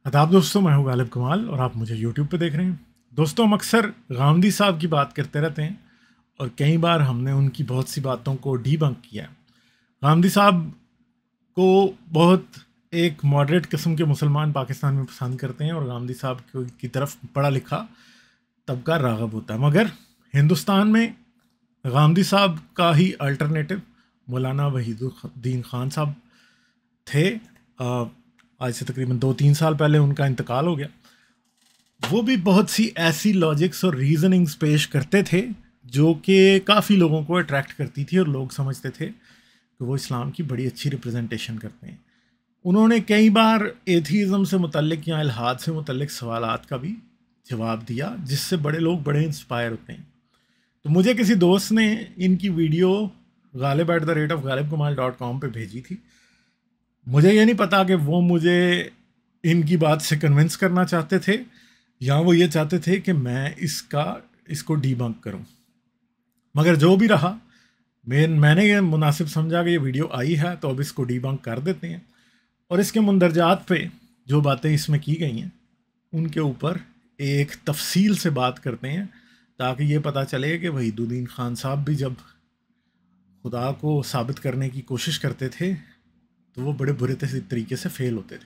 आदाब दोस्तों, मैं हूं गालिब कमाल और आप मुझे YouTube पे देख रहे हैं। दोस्तों, हम अक्सर गांधी साहब की बात करते रहते हैं और कई बार हमने उनकी बहुत सी बातों को डीबंक किया। गांधी साहब को बहुत एक मॉडरेट किस्म के मुसलमान पाकिस्तान में पसंद करते हैं और गांधी साहब की तरफ पढ़ा लिखा तबका राग़िब होता है, मगर हिंदुस्तान में गांधी साहब का ही अल्टरनेटिव मौलाना वहीदुद्दीन खान साहब थे। आज से तकरीबन 2-3 साल पहले उनका इंतकाल हो गया। वो भी बहुत सी ऐसी लॉजिक्स और रीजनिंग्स पेश करते थे जो कि काफ़ी लोगों को अट्रैक्ट करती थी और लोग समझते थे कि वो इस्लाम की बड़ी अच्छी रिप्रेजेंटेशन करते हैं। उन्होंने कई बार एथीज़म से मुतल्लिक या इल्हाद से मुतल्लिक सवालात का भी जवाब दिया, जिससे बड़े लोग बड़े इंस्पायर होते हैं। तो मुझे किसी दोस्त ने इनकी वीडियो galib@galibkamal.com पे भेजी थी। मुझे ये नहीं पता कि वो मुझे इनकी बात से कन्विंस करना चाहते थे या वो ये चाहते थे कि मैं इसको डीबंक करूं, मगर जो भी रहा, मैंने ये मुनासिब समझा कि ये वीडियो आई है तो अब इसको डीबंक कर देते हैं और इसके मुंदरजात पे जो बातें इसमें की गई हैं उनके ऊपर एक तफसील से बात करते हैं, ताकि ये पता चले कि वहीदुद्दीन खान साहब भी जब खुदा को साबित करने की कोशिश करते थे तो वो बड़े बुरे तरीके से फेल होते थे।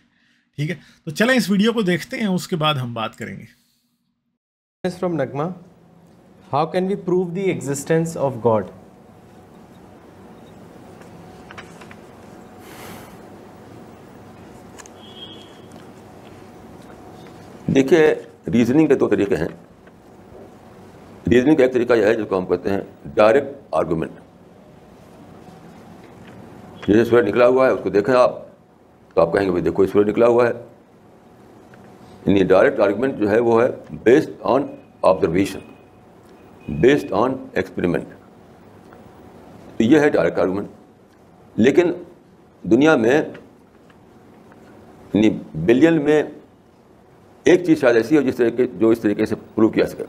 ठीक है, तो चलें इस वीडियो को देखते हैं, उसके बाद हम बात करेंगे। From Nagma, how can we prove the existence of God? देखिए, रीजनिंग के दो तरीके हैं। रीजनिंग का एक तरीका यह है जिसको हम कहते हैं डायरेक्ट आर्गुमेंट। जैसे सूरज निकला हुआ है, उसको देखें आप तो आप कहेंगे भाई देखो सूरज निकला हुआ है। यानी डायरेक्ट आर्गुमेंट जो है वो है based on observation, based on experiment. तो ये है डायरेक्ट आर्गुमेंट। लेकिन दुनिया में यानी बिलियन में एक चीज़ शायद ऐसी हो जो इस तरीके से प्रूव किया सके।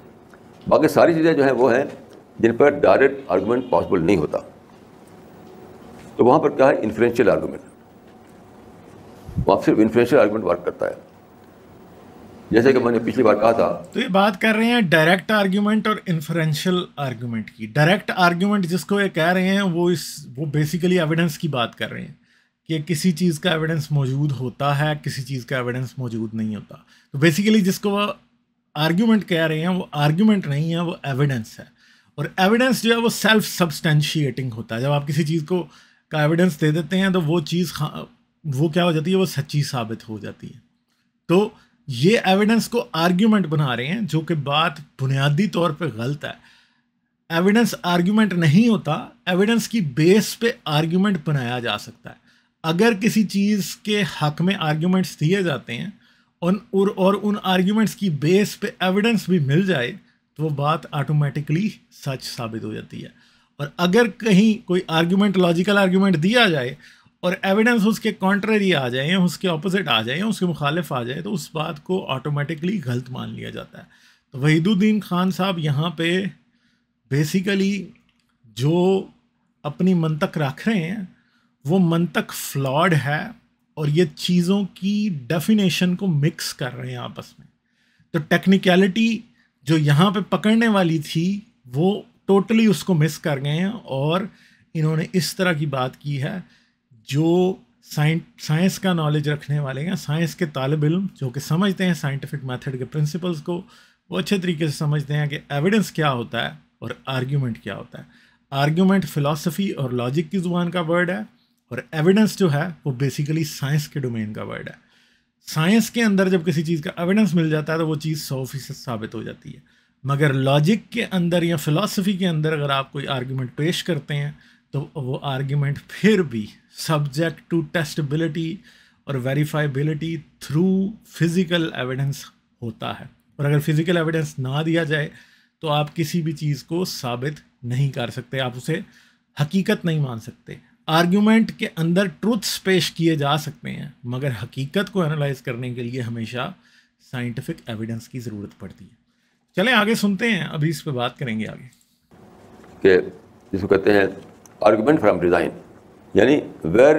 बाकी सारी चीज़ें जो हैं वो हैं जिन पर डायरेक्ट आर्गुमेंट पॉसिबल नहीं होता। तो वहाँ पर क्या है, इन्फ्रेंशियल आर्गुमेंट। वहाँ सिर्फ इन्फ्रेंशियल आर्गुमेंट वर्क करता है। जैसे कि मैंने पिछली बार कहा था, तो ये बात कर रहे हैं डायरेक्ट आर्ग्यूमेंट और इन्फ्रेंशियल आर्ग्यूमेंट की। डायरेक्ट आर्ग्यूमेंट जिसको ये कह रहे हैं वो बेसिकली एविडेंस की बात कर रहे हैं कि किसी चीज़ का एविडेंस मौजूद होता है, किसी चीज़ का एविडेंस मौजूद नहीं होता। तो बेसिकली जिसको वो आर्ग्यूमेंट कह रहे हैं वो आर्ग्यूमेंट नहीं है, वो एविडेंस है। और एविडेंस जो है वो सेल्फ सब्सटेंशिएटिंग होता है। जब आप किसी चीज़ को का एविडेंस दे देते हैं तो वो चीज़ वो क्या हो जाती है, वो सच्ची साबित हो जाती है। तो ये एविडेंस को आर्ग्यूमेंट बना रहे हैं, जो कि बात बुनियादी तौर पे गलत है। एविडेंस आर्ग्यूमेंट नहीं होता, एविडेंस की बेस पे आर्ग्यूमेंट बनाया जा सकता है। अगर किसी चीज़ के हक में आर्ग्यूमेंट्स दिए जाते हैं और उन आर्ग्यूमेंट्स की बेस पे एविडेंस भी मिल जाए तो वो बात ऑटोमेटिकली सच साबित हो जाती है। और अगर कहीं कोई आर्ग्यूमेंट, लॉजिकल आर्ग्यूमेंट दिया जाए और एविडेंस उसके कॉन्ट्ररी आ जाए या उसके ऑपोजिट आ जाए या उसके मुखालिफ आ जाए तो उस बात को ऑटोमेटिकली गलत मान लिया जाता है। तो वहीदुद्दीन खान साहब यहाँ पे बेसिकली जो अपनी मंतक रख रहे हैं वो मंतक फ्लॉड है और ये चीज़ों की डेफिनेशन को मिक्स कर रहे हैं आपस में। तो टेक्निकलिटी जो यहाँ पे पकड़ने वाली थी वो टोटली उसको मिस कर गए हैं और इन्होंने इस तरह की बात की है जो साइंस का नॉलेज रखने वाले हैं, साइंस के तालिब इल्म जो कि समझते हैं साइंटिफिक मेथड के प्रिंसिपल्स को, वो अच्छे तरीके से समझते हैं कि एविडेंस क्या होता है और आर्ग्यूमेंट क्या होता है। आर्ग्यूमेंट फ़िलासफ़ी और लॉजिक की ज़ुबान का वर्ड है और एविडेंस जो है वो बेसिकली साइंस के डोमेन का वर्ड है। साइंस के अंदर जब किसी चीज़ का एविडेंस मिल जाता है तो वो चीज़ 100% साबित हो जाती है। मगर लॉजिक के अंदर या फ़िलासफ़ी के अंदर अगर आप कोई आर्ग्यूमेंट पेश करते हैं तो वो आर्ग्यूमेंट फिर भी सब्जेक्ट टू टेस्टेबिलिटी और वेरीफाइबिलिटी थ्रू फिज़िकल एविडेंस होता है। और अगर फिज़िकल एविडेंस ना दिया जाए तो आप किसी भी चीज़ को साबित नहीं कर सकते, आप उसे हकीकत नहीं मान सकते। आर्ग्यूमेंट के अंदर ट्रुथ्स पेश किए जा सकते हैं मगर हकीकत को एनालाइज करने के लिए हमेशा साइंटिफिक एविडेंस की ज़रूरत पड़ती है। चलें आगे सुनते हैं, अभी इस पे बात करेंगे आगे। कि जिसको कहते हैं आर्गुमेंट फ्रॉम डिज़ाइन, यानी where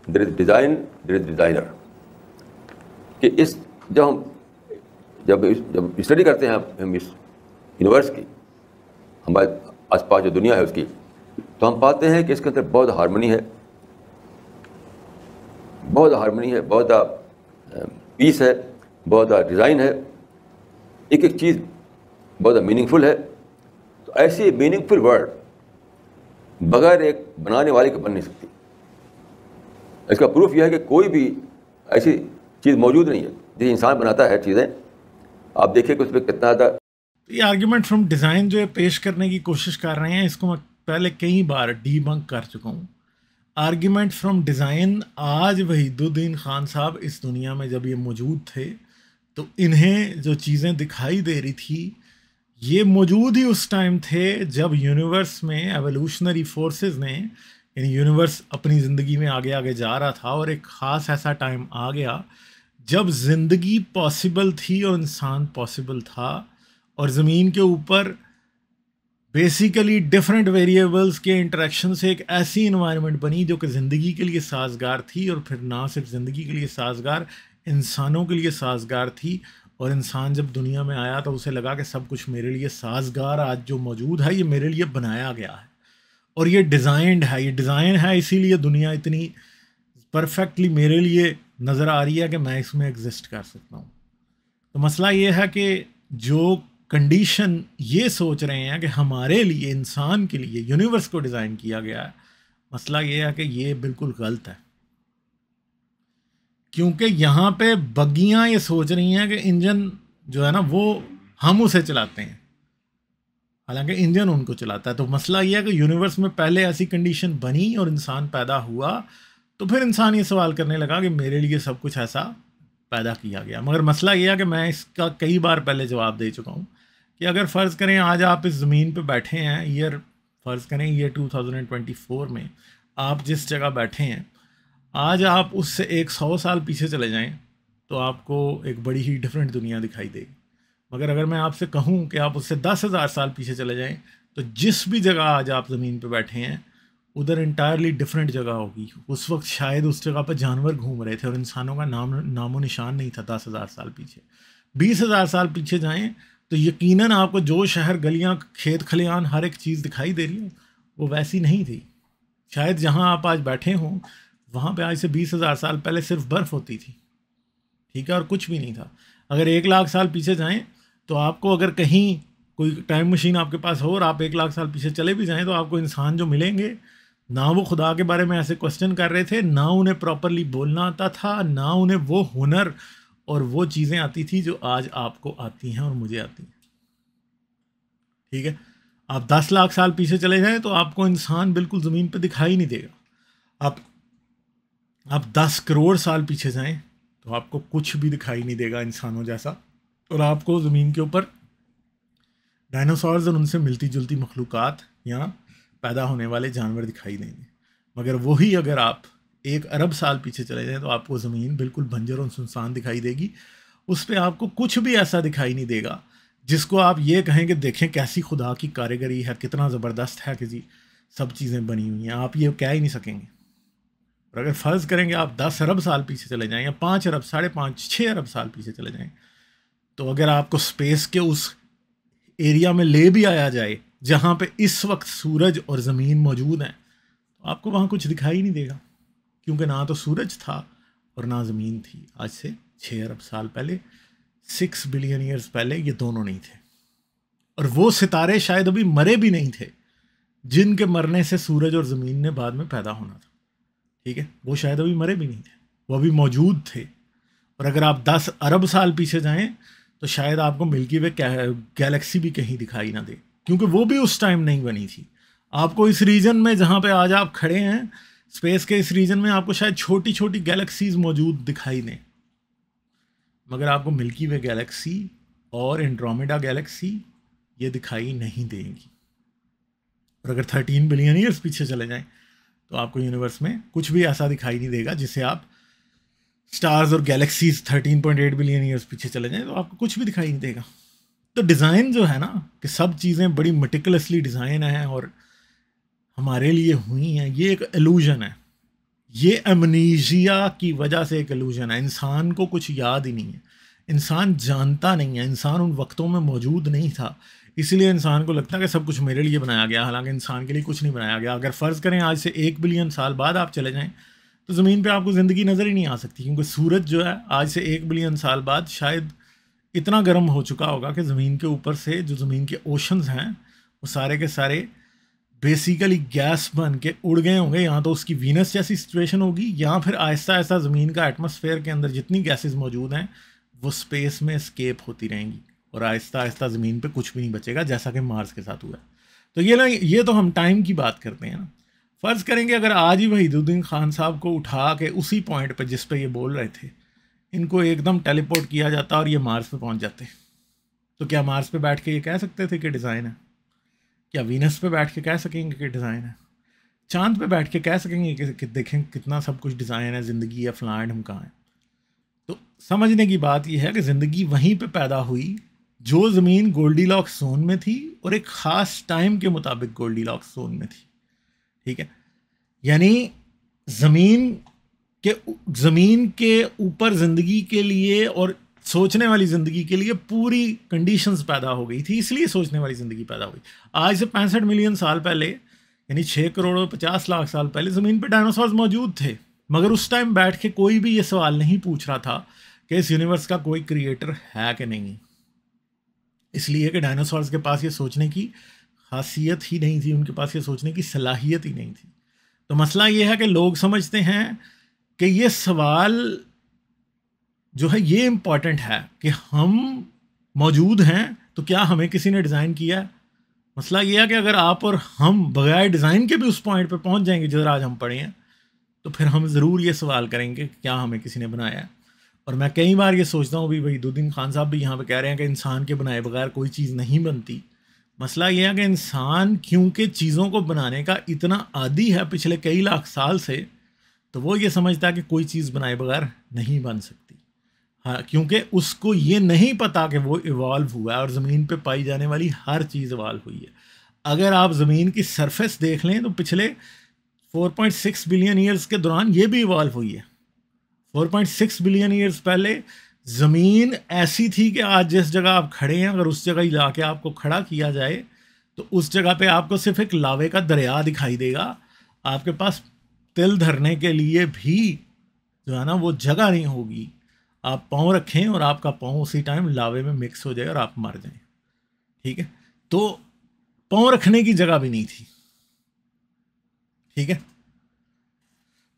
there is design there is designer. कि इस जब स्टडी करते हैं हम इस यूनिवर्स की, हमारे आसपास जो दुनिया है उसकी, तो हम पाते हैं कि इसके अंदर बहुत हार्मनी है, बहुत पीस है, बहुत डिज़ाइन है, एक एक चीज़ बहुत मीनिंगफुल है। तो ऐसी मीनिंगफुल वर्ल्ड बगैर एक बनाने वाले के बन नहीं सकती। इसका प्रूफ यह है कि कोई भी ऐसी चीज़ मौजूद नहीं है जो इंसान बनाता है चीज़ें, आप देखिए कि उस पर कितना ज़्यादा। ये आर्ग्यूमेंट फ्रॉम डिज़ाइन जो है पेश करने की कोशिश कर रहे हैं, इसको मैं पहले कई बार डीबंक कर चुका हूँ। आर्ग्यूमेंट फ्रॉम डिज़ाइन आज वहीदुद्दीन खान साहब इस दुनिया में जब ये मौजूद थे तो इन्हें जो चीज़ें दिखाई दे रही थी ये मौजूद ही उस टाइम थे जब यूनिवर्स में एवोल्यूशनरी फोर्सेस ने, यानी यूनिवर्स अपनी ज़िंदगी में आगे आगे जा रहा था और एक ख़ास ऐसा टाइम आ गया जब ज़िंदगी पॉसिबल थी और इंसान पॉसिबल था, और ज़मीन के ऊपर बेसिकली डिफरेंट वेरिएबल्स के इंटरेक्शन से एक ऐसी इन्वायरमेंट बनी जो कि ज़िंदगी के लिए साजगार थी, और फिर ना सिर्फ ज़िंदगी के लिए साजगार, इंसानों के लिए साजगार थी। और इंसान जब दुनिया में आया तो उसे लगा कि सब कुछ मेरे लिए साजगार आज जो मौजूद है ये मेरे लिए बनाया गया है और ये डिज़ाइंड है, ये डिज़ाइन है, इसीलिए दुनिया इतनी परफेक्टली मेरे लिए नज़र आ रही है कि मैं इसमें एग्जिस्ट कर सकता हूँ। तो मसला ये है कि जो कंडीशन ये सोच रहे हैं कि हमारे लिए, इंसान के लिए यूनिवर्स को डिज़ाइन किया गया है, मसला ये है कि ये बिल्कुल गलत है। क्योंकि यहाँ पे बग्गियाँ ये सोच रही हैं कि इंजन जो है ना वो हम उसे चलाते हैं, हालांकि इंजन उनको चलाता है। तो मसला ये है कि यूनिवर्स में पहले ऐसी कंडीशन बनी और इंसान पैदा हुआ, तो फिर इंसान ये सवाल करने लगा कि मेरे लिए सब कुछ ऐसा पैदा किया गया। मगर मसला ये है कि मैं इसका कई बार पहले जवाब दे चुका हूँ कि अगर फ़र्ज़ करें आज आप इस ज़मीन पे बैठे हैं, फ़र्ज़ करें ईयर 2024 में आप जिस जगह बैठे हैं, आज आप उससे 100 साल पीछे चले जाएं तो आपको एक बड़ी ही डिफरेंट दुनिया दिखाई देगी। मगर अगर मैं आपसे कहूं कि आप उससे 10,000 साल पीछे चले जाएं तो जिस भी जगह आज आप ज़मीन पे बैठे हैं उधर इंटायरली डिफरेंट जगह होगी। उस वक्त शायद उस जगह पर जानवर घूम रहे थे और इंसानों का नामो निशान नहीं था। 10,000 साल पीछे, 20,000 साल पीछे जाएं तो यकीनन आपको जो शहर, गलियाँ, खेत खलियान, हर एक चीज़ दिखाई दे रही है वो वैसी नहीं थी। शायद जहाँ आप आज बैठे हों वहाँ पे आज से 20,000 साल पहले सिर्फ बर्फ़ होती थी, ठीक है, और कुछ भी नहीं था। अगर 1 लाख साल पीछे जाएं तो आपको, अगर कहीं कोई टाइम मशीन आपके पास हो और आप 1 लाख साल पीछे चले भी जाएं तो आपको इंसान जो मिलेंगे, ना वो खुदा के बारे में ऐसे क्वेश्चन कर रहे थे, ना उन्हें प्रॉपरली बोलना आता था, ना उन्हें वो हुनर और वो चीज़ें आती थी जो आज आपको आती हैं और मुझे आती हैं। ठीक है, आप 10 लाख साल पीछे चले जाएं तो आपको इंसान बिल्कुल ज़मीन पर दिखाई नहीं देगा। आप 10 करोड़ साल पीछे जाएं तो आपको कुछ भी दिखाई नहीं देगा इंसानों जैसा, और आपको ज़मीन के ऊपर डायनासोर्स और उनसे मिलती जुलती मखलूक़ात या पैदा होने वाले जानवर दिखाई देंगे। मगर वही अगर आप 1 अरब साल पीछे चले जाएं तो आपको ज़मीन बिल्कुल बंजर और सुनसान दिखाई देगी। उस पर आपको कुछ भी ऐसा दिखाई नहीं देगा जिसको आप ये कहें कि देखें कैसी खुदा की कारीगरी है, कितना ज़बरदस्त है कि जी सब चीज़ें बनी हुई हैं, आप ये कह ही नहीं सकेंगे। और अगर फ़र्ज़ करेंगे आप 10 अरब साल पीछे चले जाएं या 5 अरब, 5.5, 6 अरब साल पीछे चले जाएं, तो अगर आपको स्पेस के उस एरिया में ले भी आया जाए जहाँ पे इस वक्त सूरज और ज़मीन मौजूद हैं, तो आपको वहाँ कुछ दिखाई नहीं देगा, क्योंकि ना तो सूरज था और ना ज़मीन थी। आज से 6 अरब साल पहले, 6 बिलियन ईयर्स पहले ये दोनों नहीं थे। और वो सितारे शायद अभी मरे भी नहीं थे जिनके मरने से सूरज और ज़मीन ने बाद में पैदा होना था। ठीक है, वो शायद अभी मरे भी नहीं थे, वो अभी मौजूद थे। और अगर आप 10 अरब साल पीछे जाएं तो शायद आपको मिल्की वे गैलेक्सी भी कहीं दिखाई ना दे, क्योंकि वो भी उस टाइम नहीं बनी थी। आपको इस रीजन में जहाँ पे आज आप खड़े हैं, स्पेस के इस रीजन में आपको शायद छोटी छोटी गैलेक्सीज मौजूद दिखाई दें, मगर आपको मिल्की वे गैलेक्सी और एंड्रोमेडा गैलेक्सी ये दिखाई नहीं देंगी। और अगर 13 बिलियन ईयर्स पीछे चले जाएं तो आपको यूनिवर्स में कुछ भी ऐसा दिखाई नहीं देगा जिसे आप स्टार्स और गैलेक्सीज 13.8 बिलियन ईयर्स पीछे चले जाएं तो आपको कुछ भी दिखाई नहीं देगा। तो डिज़ाइन जो है ना, कि सब चीज़ें बड़ी मेटिकुलसली डिज़ाइन है और हमारे लिए हुई हैं, ये एक इल्यूजन है। ये अमनीजिया की वजह से एक इल्यूजन है। इंसान को कुछ याद ही नहीं है, इंसान जानता नहीं है, इंसान उन वक्तों में मौजूद नहीं था, इसलिए इंसान को लगता है कि सब कुछ मेरे लिए बनाया गया, हालांकि इंसान के लिए कुछ नहीं बनाया गया। अगर फ़र्ज़ करें आज से 1 बिलियन साल बाद आप चले जाएं तो ज़मीन पे आपको ज़िंदगी नज़र ही नहीं आ सकती, क्योंकि सूरज जो है आज से 1 बिलियन साल बाद शायद इतना गर्म हो चुका होगा कि ज़मीन के ऊपर से जो ज़मीन के ओशंस हैं वो सारे के सारे बेसिकली गैस बन के उड़ गए होंगे। यहाँ तो उसकी वीनस जैसी सिचुएशन होगी, या फिर आहिस्ता आहिस्ता ज़मीन का एटमॉस्फेयर के अंदर जितनी गैसेस मौजूद हैं वो स्पेस में एस्केप होती रहेंगी और आहिस्ता आहिस्ता ज़मीन पे कुछ भी नहीं बचेगा, जैसा कि मार्स के साथ हुआ है। तो ये तो हम टाइम की बात करते हैं ना। फ़र्ज़ करेंगे अगर आज ही वहीदुद्दीन खान साहब को उठा के उसी पॉइंट पे जिस पे ये बोल रहे थे, इनको एकदम टेलीपोर्ट किया जाता और ये मार्स पे पहुंच जाते, तो क्या मार्स पे बैठ के ये कह सकते थे कि डिज़ाइन है? क्या वीनस पे बैठ के कह सकेंगे कि डिज़ाइन है? चांद पे बैठ के कह सकेंगे कि देखें कितना सब कुछ डिज़ाइन है, ज़िंदगी है, फ़लान हम कहाँ हैं? तो समझने की बात यह है कि ज़िंदगी वहीं पे पैदा हुई जो ज़मीन गोल्डीलॉक्स जोन में थी और एक ख़ास टाइम के मुताबिक गोल्डीलॉक्स जोन में थी। ठीक है, यानी ज़मीन के ऊपर ज़िंदगी के लिए और सोचने वाली ज़िंदगी के लिए पूरी कंडीशंस पैदा हो गई थी, इसलिए सोचने वाली ज़िंदगी पैदा हुई। आज से 65 मिलियन साल पहले, यानी 6 करोड़ और 50 लाख साल पहले ज़मीन पे डायनासोर्स मौजूद थे, मगर उस टाइम बैठ के कोई भी ये सवाल नहीं पूछ रहा था कि इस यूनिवर्स का कोई क्रिएटर है कि नहीं, इसलिए कि डायनासोर्स के पास ये सोचने की खासियत ही नहीं थी, उनके पास ये सोचने की सलाहियत ही नहीं थी। तो मसला ये है कि लोग समझते हैं कि ये सवाल जो है ये इम्पॉर्टेंट है कि हम मौजूद हैं तो क्या हमें किसी ने डिज़ाइन किया है। मसला ये है कि अगर आप और हम बगैर डिज़ाइन के भी उस पॉइंट पे पहुंच जाएंगे जिधर आज हम पड़े हैं, तो फिर हम ज़रूर ये सवाल करेंगे कि क्या हमें किसी ने बनाया है। और मैं कई बार ये सोचता हूँ, भी वहीदुद्दीन खान साहब भी यहाँ पे कह रहे हैं कि इंसान के बनाए बगैर कोई चीज़ नहीं बनती। मसला ये है कि इंसान क्योंकि चीज़ों को बनाने का इतना आदी है पिछले कई लाख साल से, तो वो ये समझता है कि कोई चीज़ बनाए बगैर नहीं बन सकती। हाँ, क्योंकि उसको ये नहीं पता कि वो इवॉल्व हुआ है और ज़मीन पे पाई जाने वाली हर चीज़ इवॉल्व हुई है। अगर आप ज़मीन की सरफेस देख लें तो पिछले 4.6 बिलियन ईयर्स के दौरान ये भी इवॉल्व हुई है। 4.6 बिलियन ईयर्स पहले ज़मीन ऐसी थी कि आज जिस जगह आप खड़े हैं, अगर उस जगह ला के आपको खड़ा किया जाए तो उस जगह पे आपको सिर्फ एक लावे का दरिया दिखाई देगा। आपके पास तिल धरने के लिए भी जो है ना वो जगह नहीं होगी। आप पाँव रखें और आपका पाँव उसी टाइम लावे में मिक्स हो जाए और आप मर जाएं। ठीक है, तो पाँव रखने की जगह भी नहीं थी। ठीक है,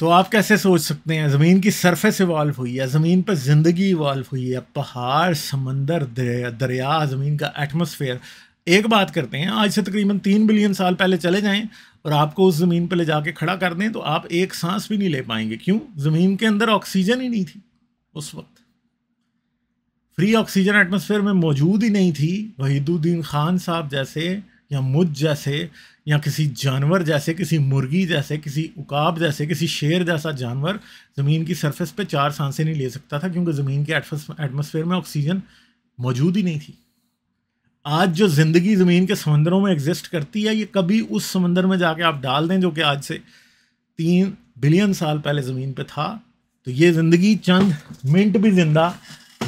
तो आप कैसे सोच सकते हैं ज़मीन की सरफेस इवॉल्व हुई है, ज़मीन पर ज़िंदगी इवॉल्व हुई है, पहाड़, समंदर, दरिया, ज़मीन का एटमॉस्फेयर। एक बात करते हैं, आज से तकरीबन 3 बिलियन साल पहले चले जाएं और आपको उस ज़मीन पर ले जाके खड़ा कर दें तो आप एक सांस भी नहीं ले पाएंगे। क्यों? ज़मीन के अंदर ऑक्सीजन ही नहीं थी उस वक्त, फ्री ऑक्सीजन एटमॉस्फेयर में मौजूद ही नहीं थी। वहीदुद्दीन खान साहब जैसे या मुझ जैसे या किसी जानवर जैसे, किसी मुर्गी जैसे, किसी उकाब जैसे, किसी शेर जैसा जानवर ज़मीन की सरफेस पे 4 सांसें नहीं ले सकता था, क्योंकि ज़मीन के एटमॉस्फेयर में ऑक्सीजन मौजूद ही नहीं थी। आज जो ज़िंदगी ज़मीन के समंदरों में एग्जिस्ट करती है, ये कभी उस समंदर में जाके आप डाल दें जो कि आज से 3 बिलियन साल पहले ज़मीन पे था, तो ये ज़िंदगी चंद मिनट भी ज़िंदा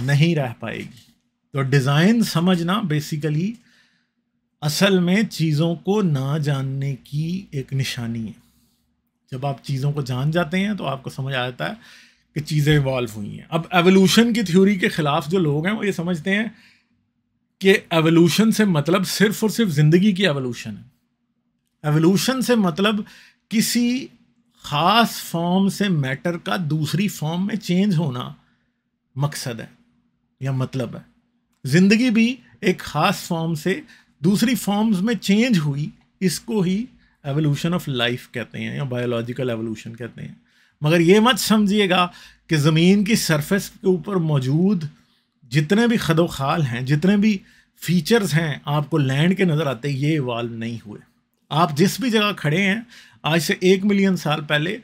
नहीं रह पाएगी। तो डिज़ाइन समझना बेसिकली असल में चीज़ों को ना जानने की एक निशानी है। जब आप चीज़ों को जान जाते हैं तो आपको समझ आ जाता है कि चीज़ें इवॉल्व हुई हैं। अब एवोल्यूशन की थ्योरी के ख़िलाफ़ जो लोग हैं वो ये समझते हैं कि एवोल्यूशन से मतलब सिर्फ और सिर्फ ज़िंदगी की एवोल्यूशन है। एवोल्यूशन से मतलब किसी ख़ास फॉर्म से मैटर का दूसरी फॉर्म में चेंज होना मकसद है या मतलब है। ज़िंदगी भी एक ख़ास फॉर्म से दूसरी फॉर्म्स में चेंज हुई, इसको ही एवोल्यूशन ऑफ लाइफ कहते हैं या बायोलॉजिकल एवोल्यूशन कहते हैं। मगर ये मत समझिएगा कि ज़मीन की सरफेस के ऊपर मौजूद जितने भी खदोखाल हैं, जितने भी फीचर्स हैं आपको लैंड के नज़र आते हैं, ये इवॉल्व नहीं हुए। आप जिस भी जगह खड़े हैं आज से 1 मिलियन साल पहले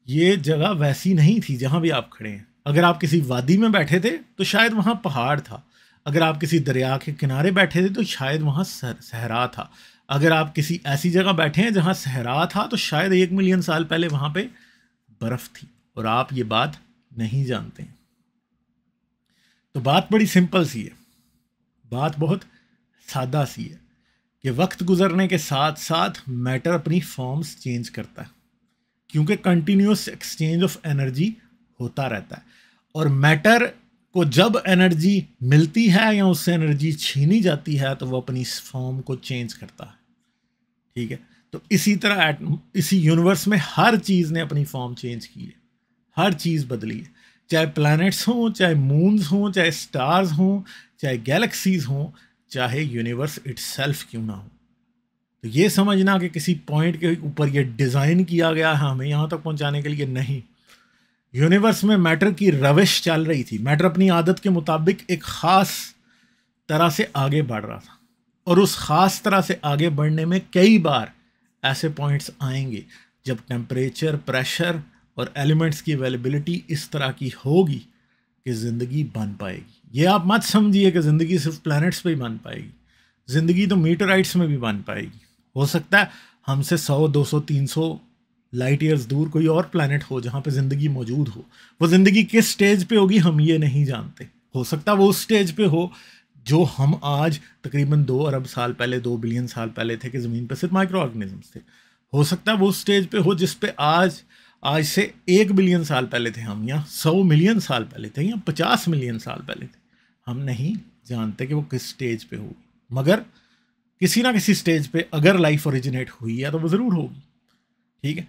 ये जगह वैसी नहीं थी जहाँ भी आप खड़े हैं। अगर आप किसी वादी में बैठे थे तो शायद वहाँ पहाड़ था, अगर आप किसी दरिया के किनारे बैठे थे तो शायद वहाँ सहरा था, अगर आप किसी ऐसी जगह बैठे हैं जहाँ सहरा था तो शायद 1 मिलियन साल पहले वहाँ पे बर्फ़ थी और आप ये बात नहीं जानते। तो बात बड़ी सिंपल सी है, बात बहुत सादा सी है कि वक्त गुजरने के साथ साथ मैटर अपनी फॉर्म्स चेंज करता है, क्योंकि कंटिन्यूस एक्सचेंज ऑफ एनर्जी होता रहता है। और मैटर को जब एनर्जी मिलती है या उससे एनर्जी छीनी जाती है तो वो अपनी फॉर्म को चेंज करता है। ठीक है, तो इसी तरह इसी यूनिवर्स में हर चीज़ ने अपनी फॉर्म चेंज की है, हर चीज़ बदली है, चाहे प्लैनेट्स हों, चाहे मून्स हों, चाहे स्टार्स हों, चाहे गैलेक्सीज हों, चाहे यूनिवर्स इटसेल्फ क्यों ना हो। तो ये समझना कि किसी पॉइंट के ऊपर ये डिज़ाइन किया गया है हमें यहाँ तक पहुँचाने के लिए, नहीं। यूनिवर्स में मैटर की रविश चल रही थी, मैटर अपनी आदत के मुताबिक एक ख़ास तरह से आगे बढ़ रहा था, और उस ख़ास तरह से आगे बढ़ने में कई बार ऐसे पॉइंट्स आएंगे जब टेम्परेचर, प्रेशर और एलिमेंट्स की अवेलेबिलिटी इस तरह की होगी कि ज़िंदगी बन पाएगी। ये आप मत समझिए कि ज़िंदगी सिर्फ प्लैनेट्स पे ही बन पाएगी, ज़िंदगी तो मीटराइट्स में भी बन पाएगी। हो सकता है हमसे 100, 200, 300 लाइट ईयर्स दूर कोई और प्लैनेट हो जहाँ पे ज़िंदगी मौजूद हो। वो ज़िंदगी किस स्टेज पे होगी हम ये नहीं जानते। हो सकता है वो उस स्टेज पे हो जो हम आज तकरीबन 2 अरब साल पहले, 2 बिलियन साल पहले थे कि ज़मीन पर सिर्फ माइक्रो ऑर्गेनिजम्स थे। हो सकता है वो उस स्टेज पे हो जिस पे आज से 1 बिलियन साल पहले थे हम, या 100 मिलियन साल पहले थे, या 50 मिलियन साल पहले थे। हम नहीं जानते कि वो किस स्टेज पे होगी, मगर किसी ना किसी स्टेज पे अगर लाइफ ओरिजिनेट हुई है तो वो ज़रूर होगी। ठीक है,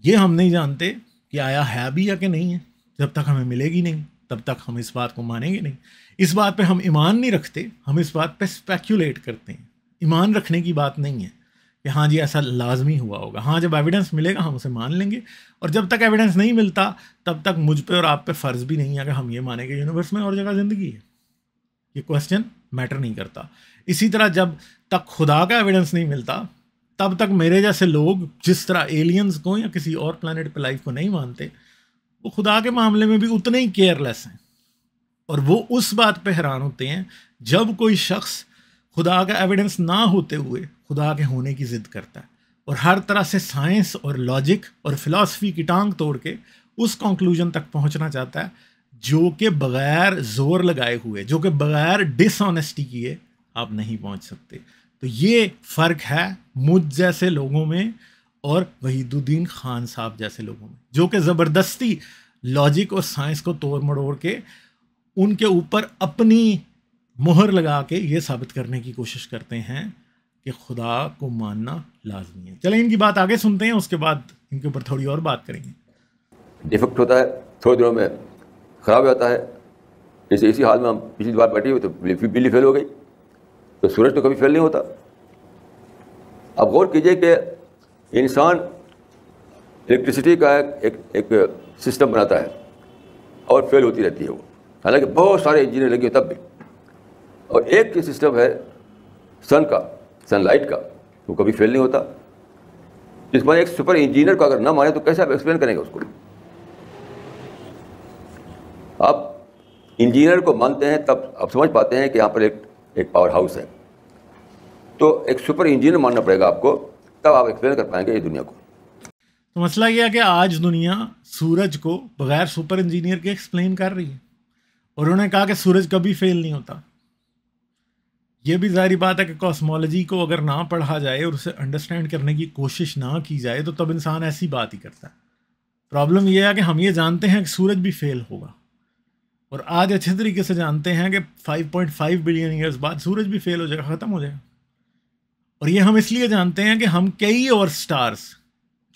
ये हम नहीं जानते कि आया है भी या कि नहीं है। जब तक हमें मिलेगी नहीं तब तक हम इस बात को मानेंगे नहीं। इस बात पे हम ईमान नहीं रखते, हम इस बात पे स्पेक्यूलेट करते हैं। ईमान रखने की बात नहीं है कि हाँ जी ऐसा लाजमी हुआ होगा। हाँ, जब एविडेंस मिलेगा हम उसे मान लेंगे, और जब तक एविडेंस नहीं मिलता तब तक मुझ पे और आप पे फ़र्ज़ भी नहीं है कि हम ये माने कि यूनिवर्स में और जगह ज़िंदगी है। ये क्वेश्चन मैटर नहीं करता। इसी तरह जब तक खुदा का एविडेंस नहीं मिलता तब तक मेरे जैसे लोग जिस तरह एलियंस को या किसी और प्लैनेट पे लाइफ को नहीं मानते, वो खुदा के मामले में भी उतने ही केयरलेस हैं। और वो उस बात पे हैरान होते हैं जब कोई शख्स खुदा का एविडेंस ना होते हुए खुदा के होने की ज़िद करता है और हर तरह से साइंस और लॉजिक और फिलॉसफी की टांग तोड़ के उस कंक्लूजन तक पहुंचना चाहता है जो कि बग़ैर ज़ोर लगाए हुए, जो कि बग़ैर डिसऑनेस्टी किए आप नहीं पहुंच सकते। तो ये फ़र्क है मुझ जैसे लोगों में और वहीदुद्दीन खान साहब जैसे लोगों में, जो कि ज़बरदस्ती लॉजिक और साइंस को तोड़ मड़ोड़ के उनके ऊपर अपनी मोहर लगा के ये साबित करने की कोशिश करते हैं कि खुदा को मानना लाजमी है। चलें इनकी बात आगे सुनते हैं, उसके बाद इनके ऊपर थोड़ी और बात करेंगे। डिफेक्ट होता है, थोड़े दिनों में ख़राब हो जाता है। जैसे इसी हाल में हम पिछली बार बैठे हुए तो बिजली फेल हो गई, तो सूरज तो कभी फेल नहीं होता। अब गौर कीजिए कि इंसान इलेक्ट्रिसिटी का एक सिस्टम बनाता है और फेल होती रहती है वो, हालांकि बहुत सारे इंजीनियर लगे तब भी। और एक की सिस्टम है सनलाइट का, वो कभी फेल नहीं होता। जिसमें एक सुपर इंजीनियर को अगर ना माने तो कैसे आप एक्सप्लेन करेंगे उसको? आप इंजीनियर को मानते हैं तब आप समझ पाते हैं कि यहाँ पर एक पावर हाउस है, तो एक सुपर इंजीनियर मानना पड़ेगा आपको, तब आप एक्सप्लेन कर पाएंगे ये दुनिया को। तो मसला यह है कि आज दुनिया सूरज को बगैर सुपर इंजीनियर के एक्सप्लेन कर रही है, और उन्होंने कहा कि सूरज कभी फेल नहीं होता। ये भी जाहिर बात है कि कॉस्मोलॉजी को अगर ना पढ़ा जाए और उसे अंडरस्टैंड करने की कोशिश ना की जाए तो तब इंसान ऐसी बात ही करता है। प्रॉब्लम यह है कि हम ये जानते हैं कि सूरज भी फेल होगा, और आज अच्छे तरीके से जानते हैं कि 5.5 बिलियन ईयर्स बाद सूरज भी फेल हो जाएगा, ख़त्म हो जाएगा। और ये हम इसलिए जानते हैं कि हम कई और स्टार्स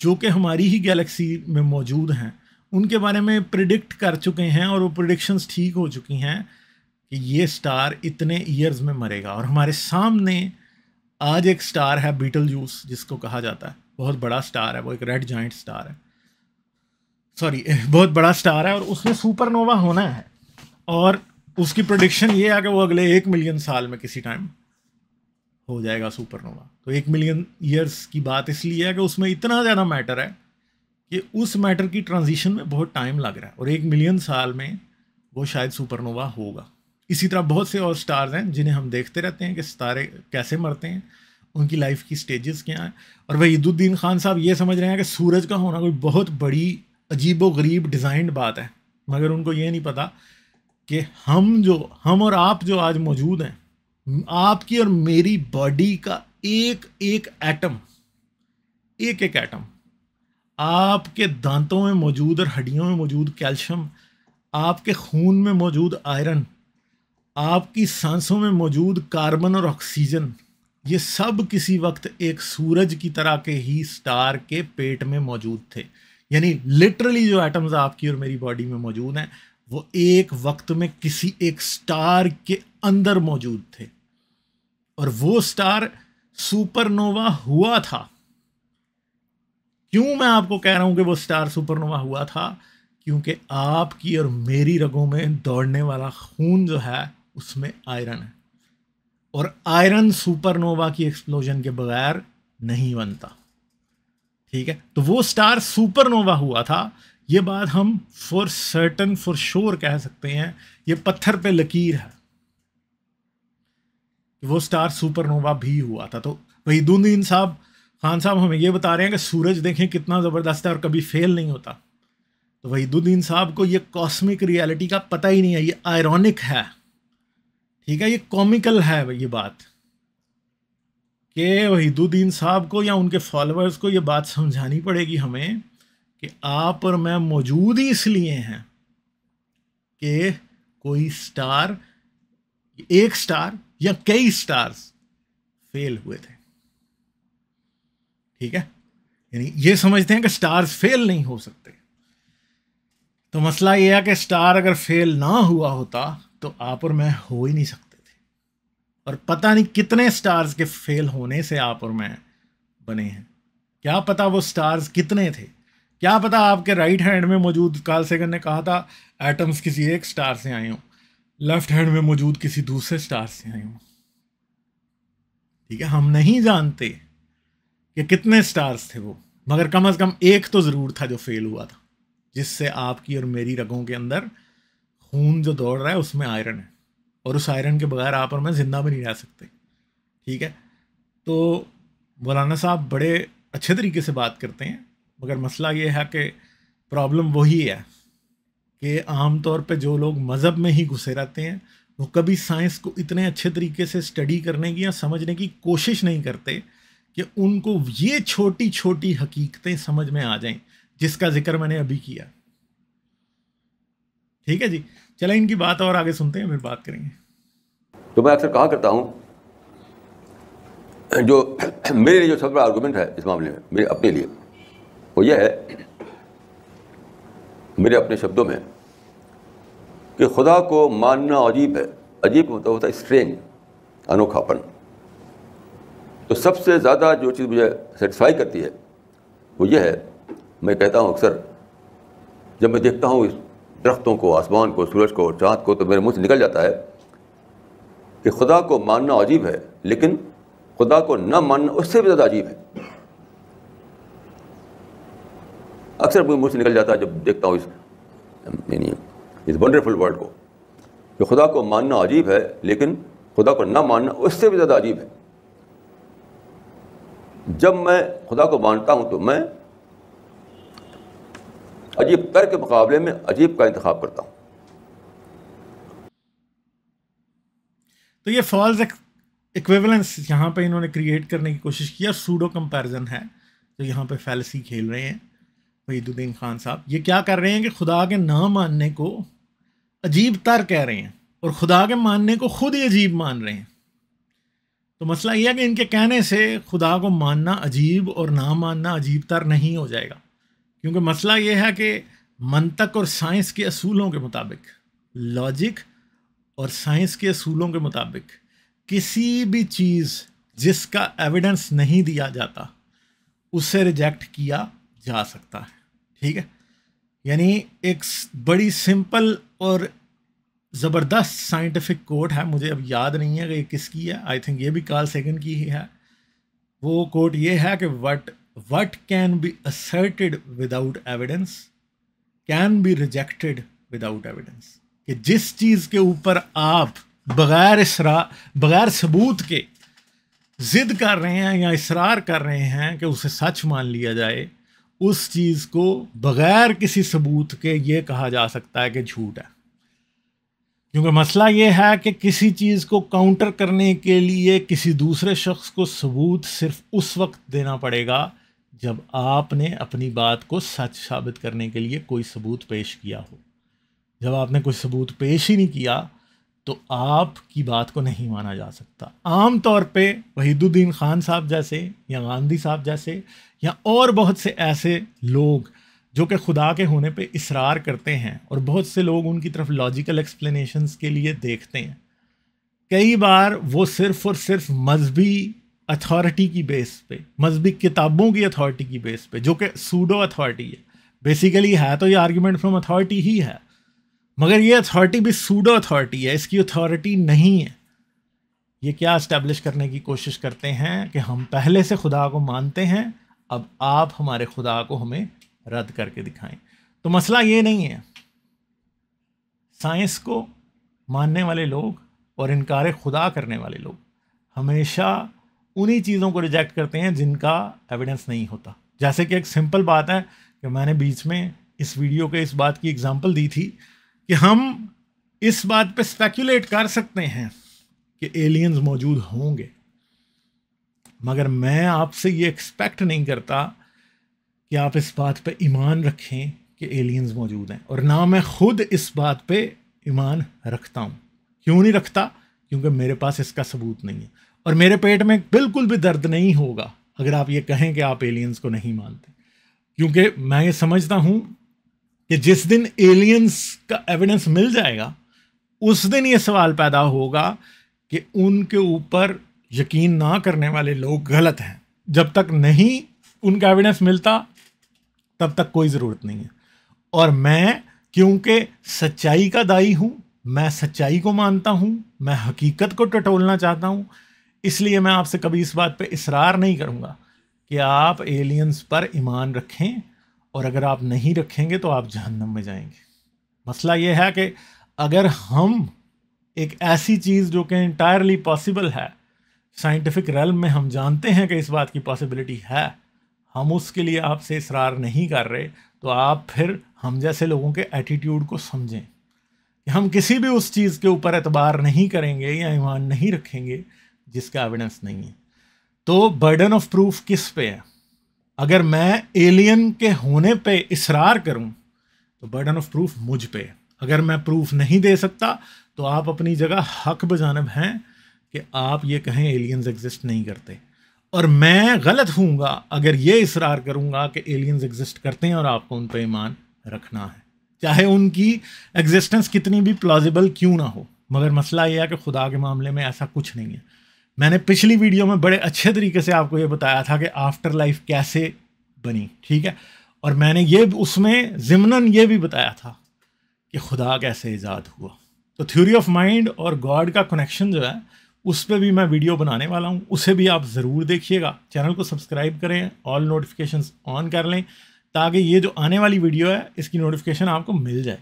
जो कि हमारी ही गैलेक्सी में मौजूद हैं उनके बारे में प्रिडिक्ट कर चुके हैं, और वो प्रिडिक्शंस ठीक हो चुकी हैं कि ये स्टार इतने ईयर्स में मरेगा। और हमारे सामने आज एक स्टार है बीटलजूस, जिसको कहा जाता है बहुत बड़ा स्टार है, वो एक रेड जाइंट स्टार है, बहुत बड़ा स्टार है, और उसमें सुपरनोवा होना है। और उसकी प्रेडिक्शन ये है कि वो अगले 1 मिलियन साल में किसी टाइम हो जाएगा सुपरनोवा। तो 1 मिलियन ईयर्स की बात इसलिए है कि उसमें इतना ज़्यादा मैटर है कि उस मैटर की ट्रांजिशन में बहुत टाइम लग रहा है, और 1 मिलियन साल में वो शायद सुपरनोवा होगा। इसी तरह बहुत से और स्टार्स हैं जिन्हें हम देखते रहते हैं कि सितारे कैसे मरते हैं, उनकी लाइफ की स्टेजेस क्या हैं। और वहीदुद्दीन खान साहब ये समझ रहे हैं कि सूरज का होना कोई बहुत बड़ी अजीबोगरीब डिज़ाइंड बात है, मगर उनको ये नहीं पता कि हम और आप जो आज मौजूद हैं, आपकी और मेरी बॉडी का एक एक एटम, आपके दांतों में मौजूद और हड्डियों में मौजूद कैल्शियम, आपके खून में मौजूद आयरन, आपकी सांसों में मौजूद कार्बन और ऑक्सीजन, ये सब किसी वक्त एक सूरज की तरह के ही स्टार के पेट में मौजूद थे। यानी लिटरली जो एटम्स आपकी और मेरी बॉडी में मौजूद हैं वो एक वक्त में किसी एक स्टार के अंदर मौजूद थे, और वो स्टार सुपरनोवा हुआ था। क्यों मैं आपको कह रहा हूं कि वो स्टार सुपरनोवा हुआ था? क्योंकि आपकी और मेरी रगों में दौड़ने वाला खून जो है उसमें आयरन है, और आयरन सुपरनोवा की एक्सप्लोजन के बगैर नहीं बनता। ठीक है, तो वो स्टार सुपरनोवा हुआ था, ये बात हम फॉर सर्टन फॉर श्योर कह सकते हैं, ये पत्थर पे लकीर है, वो स्टार सुपरनोवा भी हुआ था। तो वहीदुद्दीन खान साहब हमें ये बता रहे हैं कि सूरज देखें कितना ज़बरदस्त है और कभी फेल नहीं होता। तो वहीदुद्दीन साहब को ये कॉस्मिक रियलिटी का पता ही नहीं है, ये आयरॉनिक है, ठीक है, ये कॉमिकल है ये बात, कि वहीदुद्दीन साहब को या उनके फॉलोअर्स को ये बात समझानी पड़ेगी हमें कि आप और मैं मौजूद ही इसलिए हैं कि कोई स्टार, एक स्टार या कई स्टार्स फेल हुए थे। ठीक है, यानी ये समझते हैं कि स्टार्स फेल नहीं हो सकते। तो मसला ये है कि स्टार अगर फेल ना हुआ होता तो आप और मैं हो ही नहीं सकते थे, और पता नहीं कितने स्टार्स के फेल होने से आप और मैं बने हैं। क्या पता वो स्टार्स कितने थे, क्या पता आपके राइट हैंड में मौजूद, कार्ल सेगन ने कहा था एटम्स किसी एक स्टार से आए हों, लेफ्ट हैंड में मौजूद किसी दूसरे स्टार से आए हों। ठीक है, हम नहीं जानते कि कितने स्टार्स थे वो, मगर कम से कम एक तो ज़रूर था जो फेल हुआ था, जिससे आपकी और मेरी रगों के अंदर खून जो दौड़ रहा है उसमें आयरन है, और उस आयरन के बगैर आप और मैं ज़िंदा भी नहीं रह सकते। ठीक है, तो मौलाना साहब बड़े अच्छे तरीके से बात करते हैं, मगर मसला ये है कि प्रॉब्लम वही है कि आम तौर पे जो लोग मज़हब में ही घुसे रहते हैं वो कभी साइंस को इतने अच्छे तरीके से स्टडी करने की या समझने की कोशिश नहीं करते कि उनको ये छोटी छोटी हकीकतें समझ में आ जाएं जिसका जिक्र मैंने अभी किया। ठीक है जी, चलें इनकी बात और आगे सुनते हैं, फिर बात करेंगे। तो मैं अक्सर कहा करता हूँ, जो मेरे लिए जो सबसे बड़ा आर्गूमेंट है इस मामले में मेरे अपने लिए, वो यह है मेरे अपने शब्दों में कि खुदा को मानना अजीब है। अजीब का मतलब होता है स्ट्रेंज, अनोखापन। तो सबसे ज़्यादा जो चीज़ मुझे सेटिस्फाई करती है वो ये है, मैं कहता हूँ अक्सर, जब मैं देखता हूँ इस दरख्तों को, आसमान को, सूरज को, चाँद को, तो मेरे मुंह से निकल जाता है कि खुदा को मानना अजीब है, लेकिन खुदा को न मानना उससे भी ज़्यादा अजीब है। अक्सर मुझे मुंह से निकल जाता है जब देखता हूँ इस वंडरफुल वर्ल्ड को, कि खुदा को मानना अजीब है, लेकिन खुदा को न मानना उससे भी ज़्यादा अजीब है। जब मैं खुदा को मानता हूँ तो मैं अजीब तर के मुकाबले में अजीब का इंतखाब करता हूँ। तो ये फॉल्स इक्विवेलेंस यहाँ पे इन्होंने क्रिएट करने की कोशिश किया, सूडो कंपैरिजन है जो यहाँ पे फैलसी खेल रहे हैं वहीदुद्दीन खान साहब। ये क्या कर रहे हैं कि खुदा के ना मानने को अजीब तर कह रहे हैं और खुदा के मानने को खुद ही अजीब मान रहे हैं। तो मसला यह है कि इनके कहने से खुदा को मानना अजीब और ना मानना अजीब तर नहीं हो जाएगा, क्योंकि मसला यह है कि मंतक और साइंस के असूलों के मुताबिक, लॉजिक और साइंस के असूलों के मुताबिक, किसी भी चीज़ जिसका एविडेंस नहीं दिया जाता उसे रिजेक्ट किया जा सकता है। ठीक है, यानी एक बड़ी सिंपल और ज़बरदस्त साइंटिफिक कोट है, मुझे अब याद नहीं है कि ये किसकी है, आई थिंक ये भी कार्ल सेगन की ही है। वो कोट ये है कि what can be asserted without evidence can be rejected without evidence। कि जिस चीज़ के ऊपर आप बगैर सबूत के जिद कर रहे हैं या इसरार कर रहे हैं कि उसे सच मान लिया जाए, उस चीज़ को बगैर किसी सबूत के ये कहा जा सकता है कि झूठ है। क्योंकि मसला ये है कि किसी चीज़ को काउंटर करने के लिए किसी दूसरे शख्स को सबूत सिर्फ उस वक्त देना पड़ेगा जब आपने अपनी बात को सच साबित करने के लिए कोई सबूत पेश किया हो। जब आपने कोई सबूत पेश ही नहीं किया तो आपकी बात को नहीं माना जा सकता। आम तौर पे वहीदुद्दीन खान साहब जैसे या गांधी साहब जैसे या और बहुत से ऐसे लोग जो कि खुदा के होने पे इसरार करते हैं और बहुत से लोग उनकी तरफ लॉजिकल एक्सप्लेनेशंस के लिए देखते हैं, कई बार वो सिर्फ और सिर्फ मजहबी अथॉरिटी की बेस पे, मजहबी किताबों की अथॉरिटी की बेस पे, जो कि सूडो अथॉरिटी है, बेसिकली है तो ये आर्ग्यूमेंट फ्रॉम अथॉरिटी ही है, मगर ये अथॉरिटी भी सूडो अथॉरिटी है, इसकी अथॉरिटी नहीं है। ये क्या इस्टेब्लिश करने की कोशिश करते हैं कि हम पहले से खुदा को मानते हैं, अब आप हमारे खुदा को हमें रद्द करके दिखाएं। तो मसला ये नहीं है। साइंस को मानने वाले लोग और इनकार खुदा करने वाले लोग हमेशा उन्हीं चीज़ों को रिजेक्ट करते हैं जिनका एविडेंस नहीं होता। जैसे कि एक सिंपल बात है कि मैंने बीच में इस वीडियो के इस बात की एग्जांपल दी थी कि हम इस बात पे स्पेकुलेट कर सकते हैं कि एलियंस मौजूद होंगे, मगर मैं आपसे ये एक्सपेक्ट नहीं करता कि आप इस बात पे ईमान रखें कि एलियंस मौजूद हैं, और ना मैं खुद इस बात पे ईमान रखता हूँ। क्यों नहीं रखता? क्योंकि मेरे पास इसका सबूत नहीं है और मेरे पेट में बिल्कुल भी दर्द नहीं होगा अगर आप ये कहें कि आप एलियंस को नहीं मानते, क्योंकि मैं ये समझता हूँ कि जिस दिन एलियंस का एविडेंस मिल जाएगा उस दिन ये सवाल पैदा होगा कि उनके ऊपर यकीन ना करने वाले लोग गलत हैं। जब तक नहीं उनका एविडेंस मिलता तब तक कोई ज़रूरत नहीं है। और मैं क्योंकि सच्चाई का दाई हूँ, मैं सच्चाई को मानता हूँ, मैं हकीकत को टटोलना चाहता हूँ, इसलिए मैं आपसे कभी इस बात पे इसरार नहीं करूँगा कि आप एलियंस पर ईमान रखें, और अगर आप नहीं रखेंगे तो आप जहन्नम में जाएंगे। मसला ये है कि अगर हम एक ऐसी चीज़ जो कि इंटायरली पॉसिबल है, साइंटिफिक रेल्म में हम जानते हैं कि इस बात की पॉसिबिलिटी है, हम उसके लिए आपसे इसरार नहीं कर रहे, तो आप फिर हम जैसे लोगों के एटीट्यूड को समझें कि हम किसी भी उस चीज़ के ऊपर एतबार नहीं करेंगे या ईमान नहीं रखेंगे जिसका एविडेंस नहीं है। तो बर्डन ऑफ प्रूफ किस पे है? अगर मैं एलियन के होने पे इसरार करूं तो बर्डन ऑफ प्रूफ मुझ पे है। अगर मैं प्रूफ नहीं दे सकता तो आप अपनी जगह हक बजानब हैं कि आप ये कहें एलियंस एग्जिस्ट नहीं करते, और मैं गलत हूँगा अगर ये इसरार करूँगा कि एलियंस एग्जिस्ट करते हैं और आपको उन पर ईमान रखना है, चाहे उनकी एग्जिस्टेंस कितनी भी प्लॉजिबल क्यों ना हो। मगर मसला ये है कि खुदा के मामले में ऐसा कुछ नहीं है। मैंने पिछली वीडियो में बड़े अच्छे तरीके से आपको ये बताया था कि आफ्टर लाइफ कैसे बनी, ठीक है, और मैंने ये उसमें ज़िमनन ये भी बताया था कि खुदा कैसे ईजाद हुआ। तो थ्योरी ऑफ माइंड और गॉड का कनेक्शन जो है उस पर भी मैं वीडियो बनाने वाला हूँ, उसे भी आप ज़रूर देखिएगा। चैनल को सब्सक्राइब करें, ऑल नोटिफिकेशंस ऑन कर लें ताकि ये जो आने वाली वीडियो है इसकी नोटिफिकेशन आपको मिल जाए।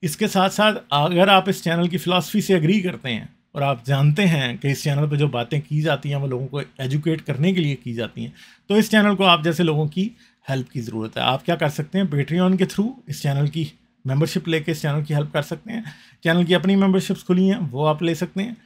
इसके साथ साथ अगर आप इस चैनल की फ़िलासफ़ी से एग्री करते हैं और आप जानते हैं कि इस चैनल पर जो बातें की जाती हैं वो लोगों को एजुकेट करने के लिए की जाती हैं, तो इस चैनल को आप जैसे लोगों की हेल्प की ज़रूरत है। आप क्या कर सकते हैं? पेट्रियन के थ्रू इस चैनल की मेंबरशिप लेके इस चैनल की हेल्प कर सकते हैं। चैनल की अपनी मेंबरशिप्स खुली हैं, वो आप ले सकते हैं।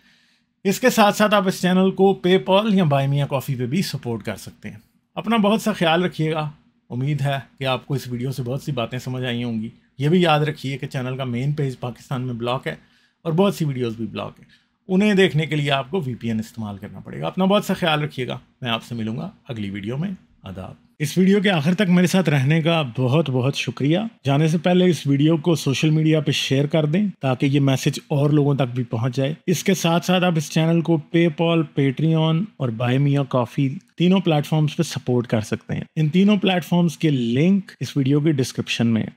इसके साथ साथ आप इस चैनल को पेपॉल या बाय मिया कॉफ़ी पे भी सपोर्ट कर सकते हैं। अपना बहुत सा ख्याल रखिएगा। उम्मीद है कि आपको इस वीडियो से बहुत सी बातें समझ आई होंगी। ये भी याद रखिए कि चैनल का मेन पेज पाकिस्तान में ब्लॉक है और बहुत सी वीडियोस भी ब्लॉक है। उन्हें देखने के लिए आपको VPN इस्तेमाल करना पड़ेगा। अपना बहुत सा ख्याल रखिएगा। मैं आपसे मिलूंगा अगली वीडियो में। आदाब। इस वीडियो के आखिर तक मेरे साथ रहने का बहुत बहुत शुक्रिया। जाने से पहले इस वीडियो को सोशल मीडिया पे शेयर कर दें ताकि ये मैसेज और लोगों तक भी पहुंच जाए। इसके साथ साथ आप इस चैनल को पेपॉल, पेट्रियन और बाय मिया कॉफ़ी तीनों प्लेटफॉर्म्स पे सपोर्ट कर सकते हैं। इन तीनों प्लेटफॉर्म्स के लिंक इस वीडियो के डिस्क्रिप्शन में है।